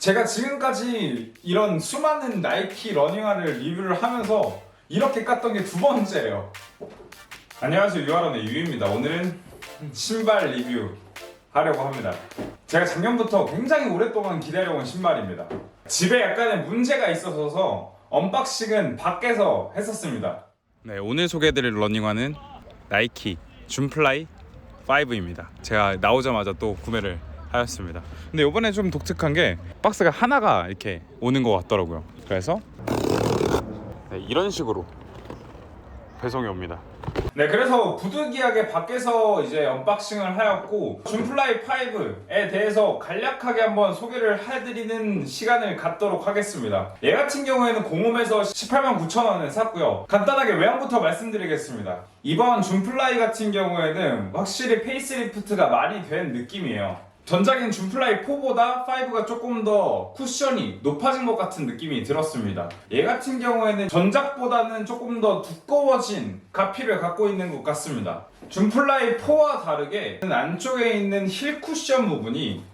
제가 지금까지 이런 수많은 나이키 러닝화를 리뷰를 하면서 이렇게 깠던 게 두 번째예요. 안녕하세요, 유아론의 유입니다. 오늘은 신발 리뷰 하려고 합니다. 제가 작년부터 굉장히 오랫동안 기다려온 신발입니다. 집에 약간의 문제가 있어서 언박싱은 밖에서 했었습니다. 네, 오늘 소개해드릴 러닝화는 나이키 줌플라이 5입니다. 제가 나오자마자 또 구매를 하였습니다. 근데 이번에 좀 독특한 게 박스가 하나가 이렇게 오는 것 같더라고요. 그래서 네, 이런 식으로 배송이 옵니다. 네, 그래서 부득이하게 밖에서 이제 언박싱을 하였고 줌플라이 5에 대해서 간략하게 한번 소개를 해드리는 시간을 갖도록 하겠습니다. 얘 같은 경우에는 공홈에서 189,000원에 샀고요. 간단하게 외형부터 말씀드리겠습니다. 이번 줌플라이 같은 경우에는 확실히 페이스리프트가 많이 된 느낌이에요. 전작인 줌플라이 4보다 5가 조금 더 쿠션이 높아진 것 같은 느낌이 들었습니다. 얘 같은 경우에는 전작보다는 조금 더 두꺼워진 가피를 갖고 있는 것 같습니다. 줌플라이 4와 다르게 안쪽에 있는 힐 쿠션 부분이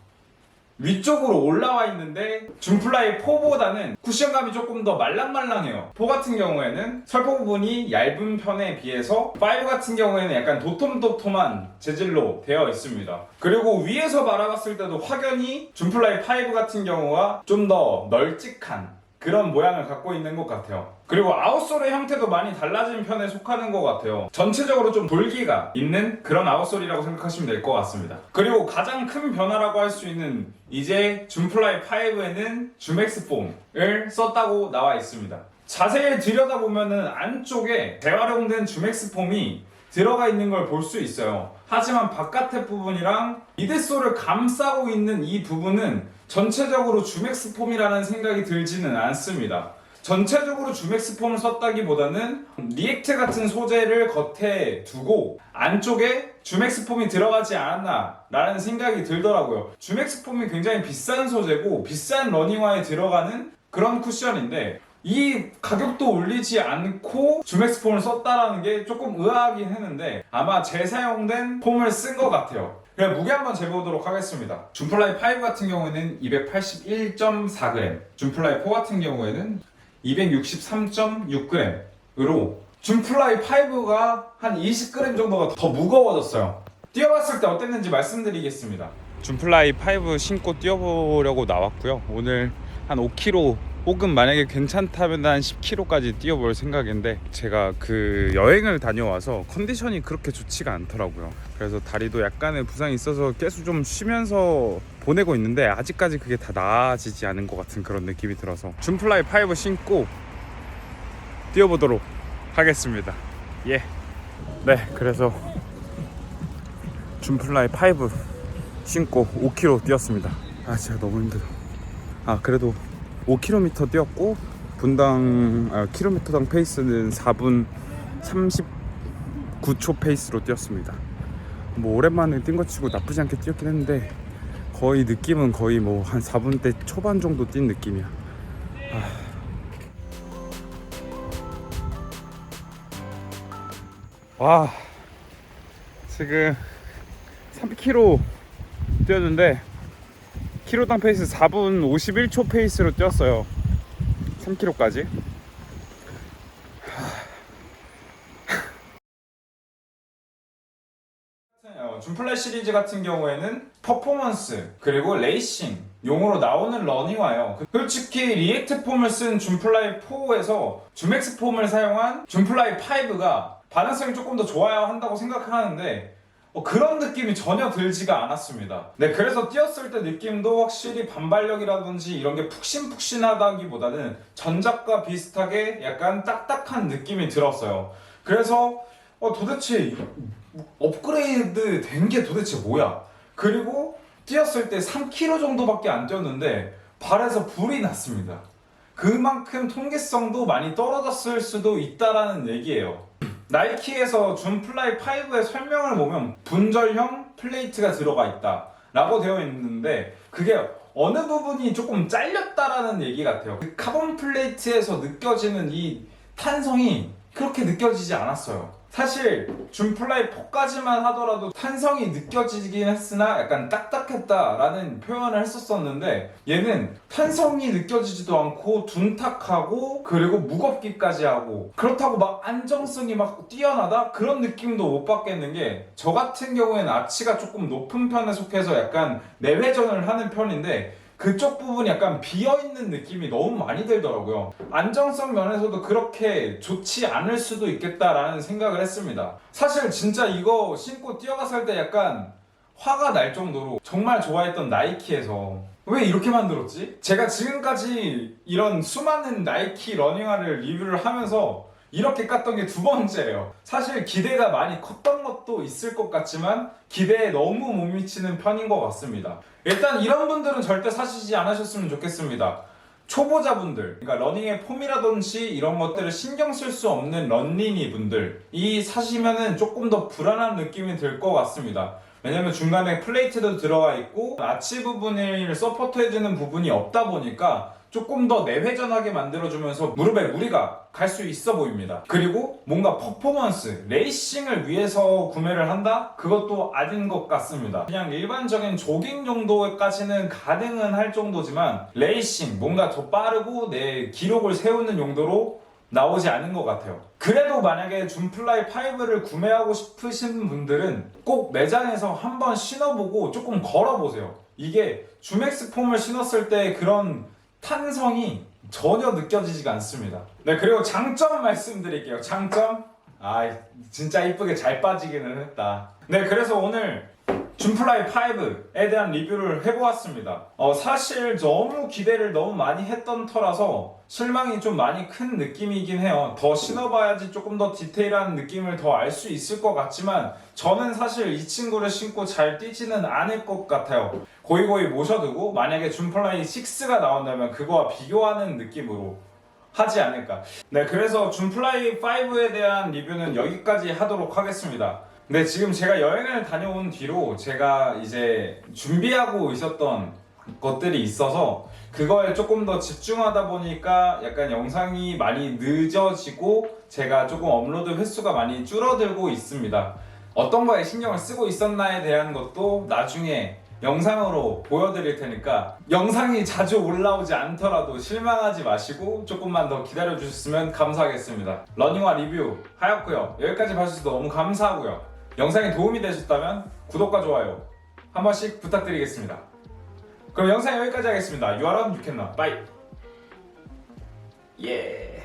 위쪽으로 올라와 있는데 줌플라이 4보다는 쿠션감이 조금 더 말랑말랑해요. 4 같은 경우에는 설포 부분이 얇은 편에 비해서 5 같은 경우에는 약간 도톰도톰한 재질로 되어 있습니다. 그리고 위에서 바라봤을 때도 확연히 줌플라이 5 같은 경우와 좀 더 널찍한 그런 모양을 갖고 있는 것 같아요. 그리고 아웃솔의 형태도 많이 달라진 편에 속하는 것 같아요. 전체적으로 좀 돌기가 있는 그런 아웃솔이라고 생각하시면 될 것 같습니다. 그리고 가장 큰 변화라고 할 수 있는 이제 줌플라이 5에는 줌엑스 폼을 썼다고 나와 있습니다. 자세히 들여다보면은 안쪽에 재활용된 줌엑스 폼이 들어가 있는 걸 볼 수 있어요. 하지만 바깥의 부분이랑 미드솔을 감싸고 있는 이 부분은 전체적으로 줌엑스 폼이라는 생각이 들지는 않습니다. 전체적으로 줌엑스 폼을 썼다기보다는 리액트 같은 소재를 겉에 두고 안쪽에 줌엑스 폼이 들어가지 않았나 라는 생각이 들더라고요. 줌엑스 폼이 굉장히 비싼 소재고 비싼 러닝화에 들어가는 그런 쿠션인데 이 가격도 올리지 않고 줌엑스 폼을 썼다라는 게 조금 의아하긴 했는데 아마 재사용된 폼을 쓴 것 같아요. 그냥 무게 한번 재보도록 하겠습니다. 줌플라이 5 같은 경우에는 281.4g, 줌플라이 4 같은 경우에는 263.6g으로 줌플라이 5가 한 20g 정도가 더 무거워졌어요. 뛰어봤을 때 어땠는지 말씀드리겠습니다. 줌플라이 5 신고 뛰어보려고 나왔고요. 오늘 한 5km 혹은 만약에 괜찮다면 한 10km까지 뛰어볼 생각인데 제가 그 여행을 다녀와서 컨디션이 그렇게 좋지가 않더라고요. 그래서 다리도 약간의 부상이 있어서 계속 좀 쉬면서 보내고 있는데 아직까지 그게 다 나아지지 않은 것 같은 그런 느낌이 들어서 줌플라이 5 신고 뛰어보도록 하겠습니다. 예. 네, 그래서 줌플라이 5 신고 5km 뛰었습니다. 아, 진짜 너무 힘들어. 아, 그래도 5km 뛰었고 킬로미터당 페이스는 4분 39초 페이스로 뛰었습니다. 뭐 오랜만에 뛴 거 치고 나쁘지 않게 뛰었긴 했는데 거의 느낌은 거의 뭐 한 4분대 초반 정도 뛴 느낌이야. 와, 지금 3km 뛰었는데 킬로당 페이스 4분 51초 페이스로 뛰었어요. 3km까지. 줌플라이 시리즈 같은 경우에는 퍼포먼스 그리고 레이싱 용으로 나오는 러닝화예요. 솔직히 리액트 폼을 쓴 줌플라이 4에서 줌엑스 폼을 사용한 줌플라이 5가 반응성이 조금 더 좋아야 한다고 생각하는데 그런 느낌이 전혀 들지가 않았습니다. 네, 그래서 뛰었을 때 느낌도 확실히 반발력이라든지 이런 게 푹신푹신하다기보다는 전작과 비슷하게 약간 딱딱한 느낌이 들었어요. 그래서 도대체 업그레이드 된 게 도대체 뭐야? 그리고 뛰었을 때 3km 정도밖에 안 뛰었는데 발에서 불이 났습니다. 그만큼 통기성도 많이 떨어졌을 수도 있다라는 얘기예요. 나이키에서 줌플라이 5의 설명을 보면 분절형 플레이트가 들어가 있다 라고 되어 있는데 그게 어느 부분이 조금 잘렸다라는 얘기 같아요. 그 카본 플레이트에서 느껴지는 이 탄성이 그렇게 느껴지지 않았어요. 사실 줌플라이 4까지만 하더라도 탄성이 느껴지긴 했으나 약간 딱딱했다라는 표현을 했었었는데, 얘는 탄성이 느껴지지도 않고 둔탁하고 그리고 무겁기까지 하고, 그렇다고 막 안정성이 막 뛰어나다? 그런 느낌도 못 받겠는 게, 저 같은 경우에는 아치가 조금 높은 편에 속해서 약간 내회전을 하는 편인데 그쪽 부분이 약간 비어있는 느낌이 너무 많이 들더라고요. 안정성 면에서도 그렇게 좋지 않을 수도 있겠다라는 생각을 했습니다. 사실 진짜 이거 신고 뛰어갔을 때 약간 화가 날 정도로 정말 좋아했던 나이키에서 왜 이렇게 만들었지? 제가 지금까지 이런 수많은 나이키 러닝화를 리뷰를 하면서 이렇게 깠던 게 두 번째예요. 사실 기대가 많이 컸던 것도 있을 것 같지만 기대에 너무 못 미치는 편인 것 같습니다. 일단 이런 분들은 절대 사시지 않으셨으면 좋겠습니다. 초보자분들, 그러니까 러닝의 폼이라든지 이런 것들을 신경 쓸 수 없는 런닝이 분들이 사시면은 조금 더 불안한 느낌이 들 것 같습니다. 왜냐면 중간에 플레이트도 들어가 있고 아치 부분을 서포트해주는 부분이 없다 보니까 조금 더 내회전하게 만들어주면서 무릎에 무리가 갈 수 있어 보입니다. 그리고 뭔가 퍼포먼스, 레이싱을 위해서 구매를 한다? 그것도 아닌 것 같습니다. 그냥 일반적인 조깅 정도까지는 가능은 할 정도지만 레이싱, 뭔가 더 빠르고 내 기록을 세우는 용도로 나오지 않은 것 같아요. 그래도 만약에 줌플라이 5를 구매하고 싶으신 분들은 꼭 매장에서 한번 신어보고 조금 걸어보세요. 이게 줌엑스 폼을 신었을 때 그런 탄성이 전혀 느껴지지가 않습니다. 네, 그리고 장점 말씀드릴게요. 장점? 진짜 이쁘게 잘 빠지기는 했다. 네, 그래서 오늘 줌플라이 5에 대한 리뷰를 해보았습니다. 사실 너무 기대를 너무 많이 했던 터라서 실망이 좀 많이 큰 느낌이긴 해요. 더 신어봐야지 조금 더 디테일한 느낌을 더 알 수 있을 것 같지만 저는 사실 이 친구를 신고 잘 뛰지는 않을 것 같아요. 고이고이 모셔두고 만약에 줌플라이 6가 나온다면 그거와 비교하는 느낌으로 하지 않을까. 네, 그래서 줌플라이 5에 대한 리뷰는 여기까지 하도록 하겠습니다. 네, 지금 제가 여행을 다녀온 뒤로 제가 이제 준비하고 있었던 것들이 있어서 그거에 조금 더 집중하다 보니까 약간 영상이 많이 늦어지고 제가 조금 업로드 횟수가 많이 줄어들고 있습니다. 어떤 거에 신경을 쓰고 있었나에 대한 것도 나중에 영상으로 보여드릴 테니까 영상이 자주 올라오지 않더라도 실망하지 마시고 조금만 더 기다려 주셨으면 감사하겠습니다. 러닝화 리뷰 하였고요. 여기까지 봐주셔서 너무 감사하고요. 영상이 도움이 되셨다면 구독과 좋아요 한 번씩 부탁드리겠습니다. 그럼 영상 여기까지 하겠습니다. You are on, you can not. Bye. 예.